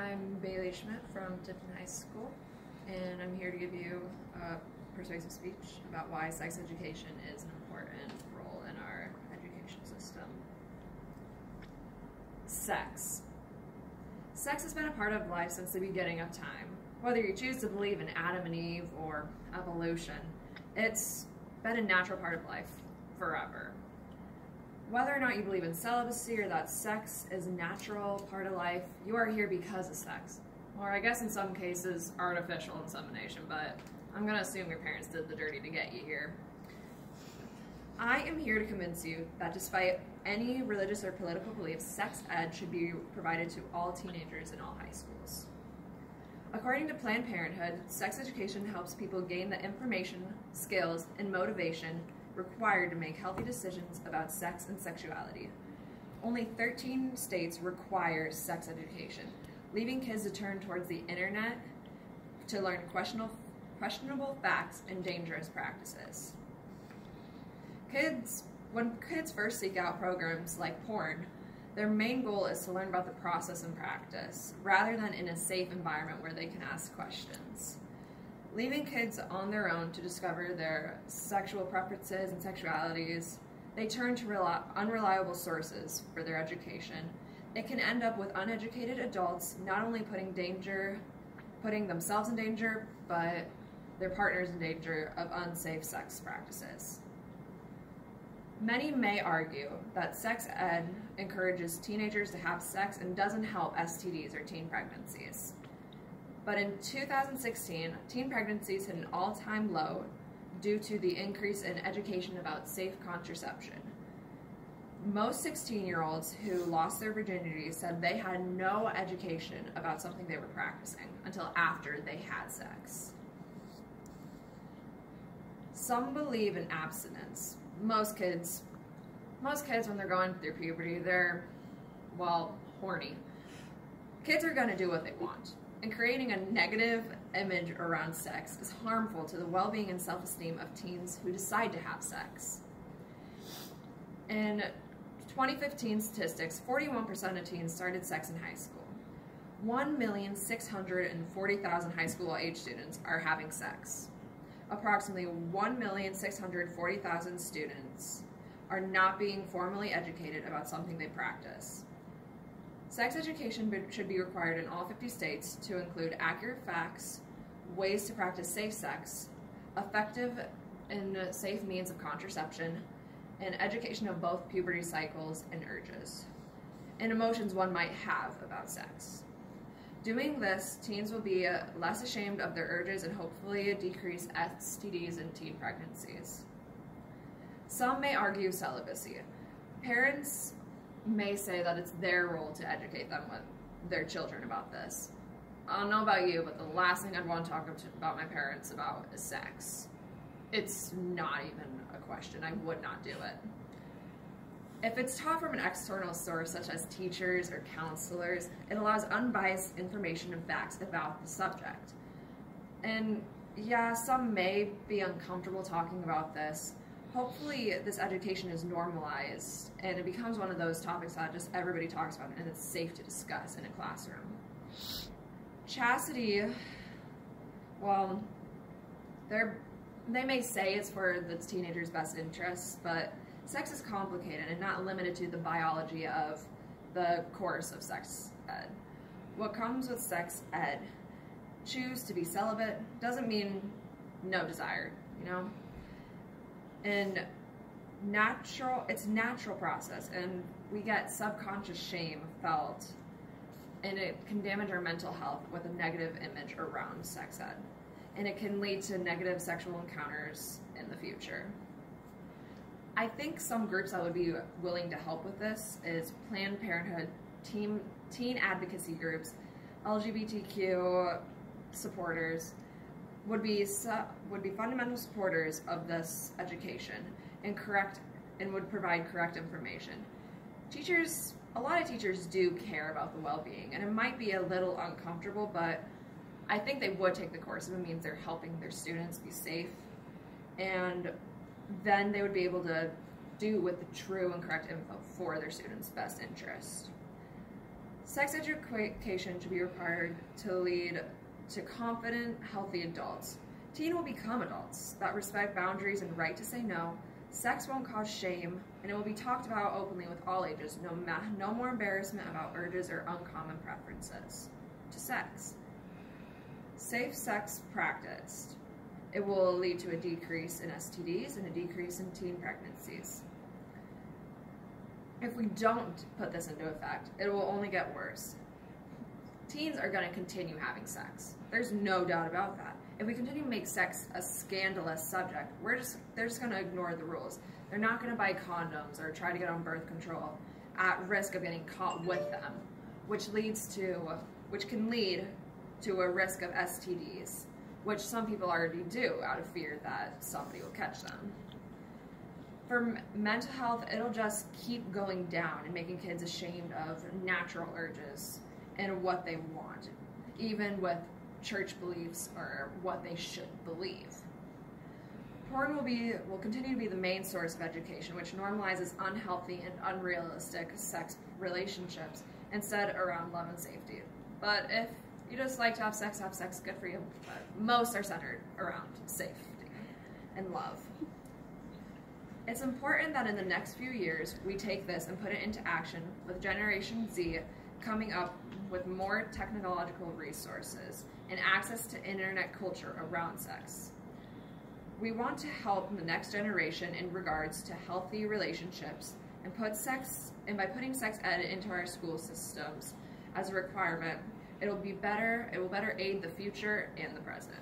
I'm Bailey Schmidt from Tipton High School, and I'm here to give you a persuasive speech about why sex education is an important role in our education system. Sex. Sex has been a part of life since the beginning of time. Whether you choose to believe in Adam and Eve or evolution, it's been a natural part of life forever. Whether or not you believe in celibacy or that sex is a natural part of life, you are here because of sex. Or I guess in some cases, artificial insemination, but I'm gonna assume your parents did the dirty to get you here. I am here to convince you that despite any religious or political beliefs, sex ed should be provided to all teenagers in all high schools. According to Planned Parenthood, sex education helps people gain the information, skills, and motivation required to make healthy decisions about sex and sexuality. Only 13 states require sex education, leaving kids to turn towards the internet to learn questionable facts and dangerous practices. When kids first seek out programs like porn, their main goal is to learn about the process and practice, rather than in a safe environment where they can ask questions. Leaving kids on their own to discover their sexual preferences and sexualities, they turn to unreliable sources for their education. It can end up with uneducated adults not only putting themselves in danger, but their partners in danger of unsafe sex practices. Many may argue that sex ed encourages teenagers to have sex and doesn't help STDs or teen pregnancies. But in 2016, teen pregnancies hit an all-time low due to the increase in education about safe contraception. Most 16-year-olds who lost their virginity said they had no education about something they were practicing until after they had sex. Some believe in abstinence. Most kids when they're going through puberty, they're, well, horny. Kids are gonna do what they want. And creating a negative image around sex is harmful to the well-being and self-esteem of teens who decide to have sex. In 2015 statistics, 41% of teens started sex in high school. 1,640,000 high school age students are having sex. Approximately 1,640,000 students are not being formally educated about something they practice. Sex education should be required in all 50 states to include accurate facts, ways to practice safe sex, effective and safe means of contraception, and education of both puberty cycles and urges, and emotions one might have about sex. Doing this, teens will be less ashamed of their urges and hopefully decrease STDs and teen pregnancies. Some may argue celibacy. Parents may say that it's their role to educate their children about this. I don't know about you, but the last thing I'd want to talk about my parents about is sex. It's not even a question. I would not do it. If it's taught from an external source, such as teachers or counselors, it allows unbiased information and facts about the subject. And yeah, some may be uncomfortable talking about this. Hopefully this education is normalized and it becomes one of those topics that just everybody talks about and it's safe to discuss in a classroom. Chastity, well, they may say it's for the teenager's best interests, but sex is complicated and not limited to the biology of the course of sex ed. What comes with sex ed, choose to be celibate, doesn't mean no desire, you know? And it's a natural process, and we get subconscious shame felt, and it can damage our mental health with a negative image around sex ed, and it can lead to negative sexual encounters in the future. I think some groups that would be willing to help with this is Planned Parenthood, teen advocacy groups, LGBTQ supporters, would be fundamental supporters of this education and would provide correct information. Teachers, a lot of teachers do care about the well-being, and it might be a little uncomfortable, but I think they would take the course if it means they're helping their students be safe, and then they would be able to do with the true and correct info for their students' best interest. Sex education should be required to lead to confident, healthy adults. Teens will become adults that respect boundaries and right to say no. Sex won't cause shame, and it will be talked about openly with all ages. No more embarrassment about urges or uncommon preferences to sex. Safe sex practiced. It will lead to a decrease in STDs and a decrease in teen pregnancies. If we don't put this into effect, it will only get worse. Teens are going to continue having sex. There's no doubt about that. If we continue to make sex a scandalous subject, they're just going to ignore the rules. They're not going to buy condoms or try to get on birth control at risk of getting caught with them, which can lead to a risk of STDs, which some people already do out of fear that somebody will catch them. For mental health, it'll just keep going down and making kids ashamed of natural urges and what they want, even with church beliefs or what they should believe. Porn will continue to be the main source of education, which normalizes unhealthy and unrealistic sex relationships instead around love and safety. But if you just like to have sex, good for you. But most are centered around safety and love. It's important that in the next few years, we take this and put it into action with Generation Z coming up with more technological resources and access to internet culture around sex. We want to help the next generation in regards to healthy relationships and by putting sex ed into our school systems as a requirement, it will better aid the future and the present.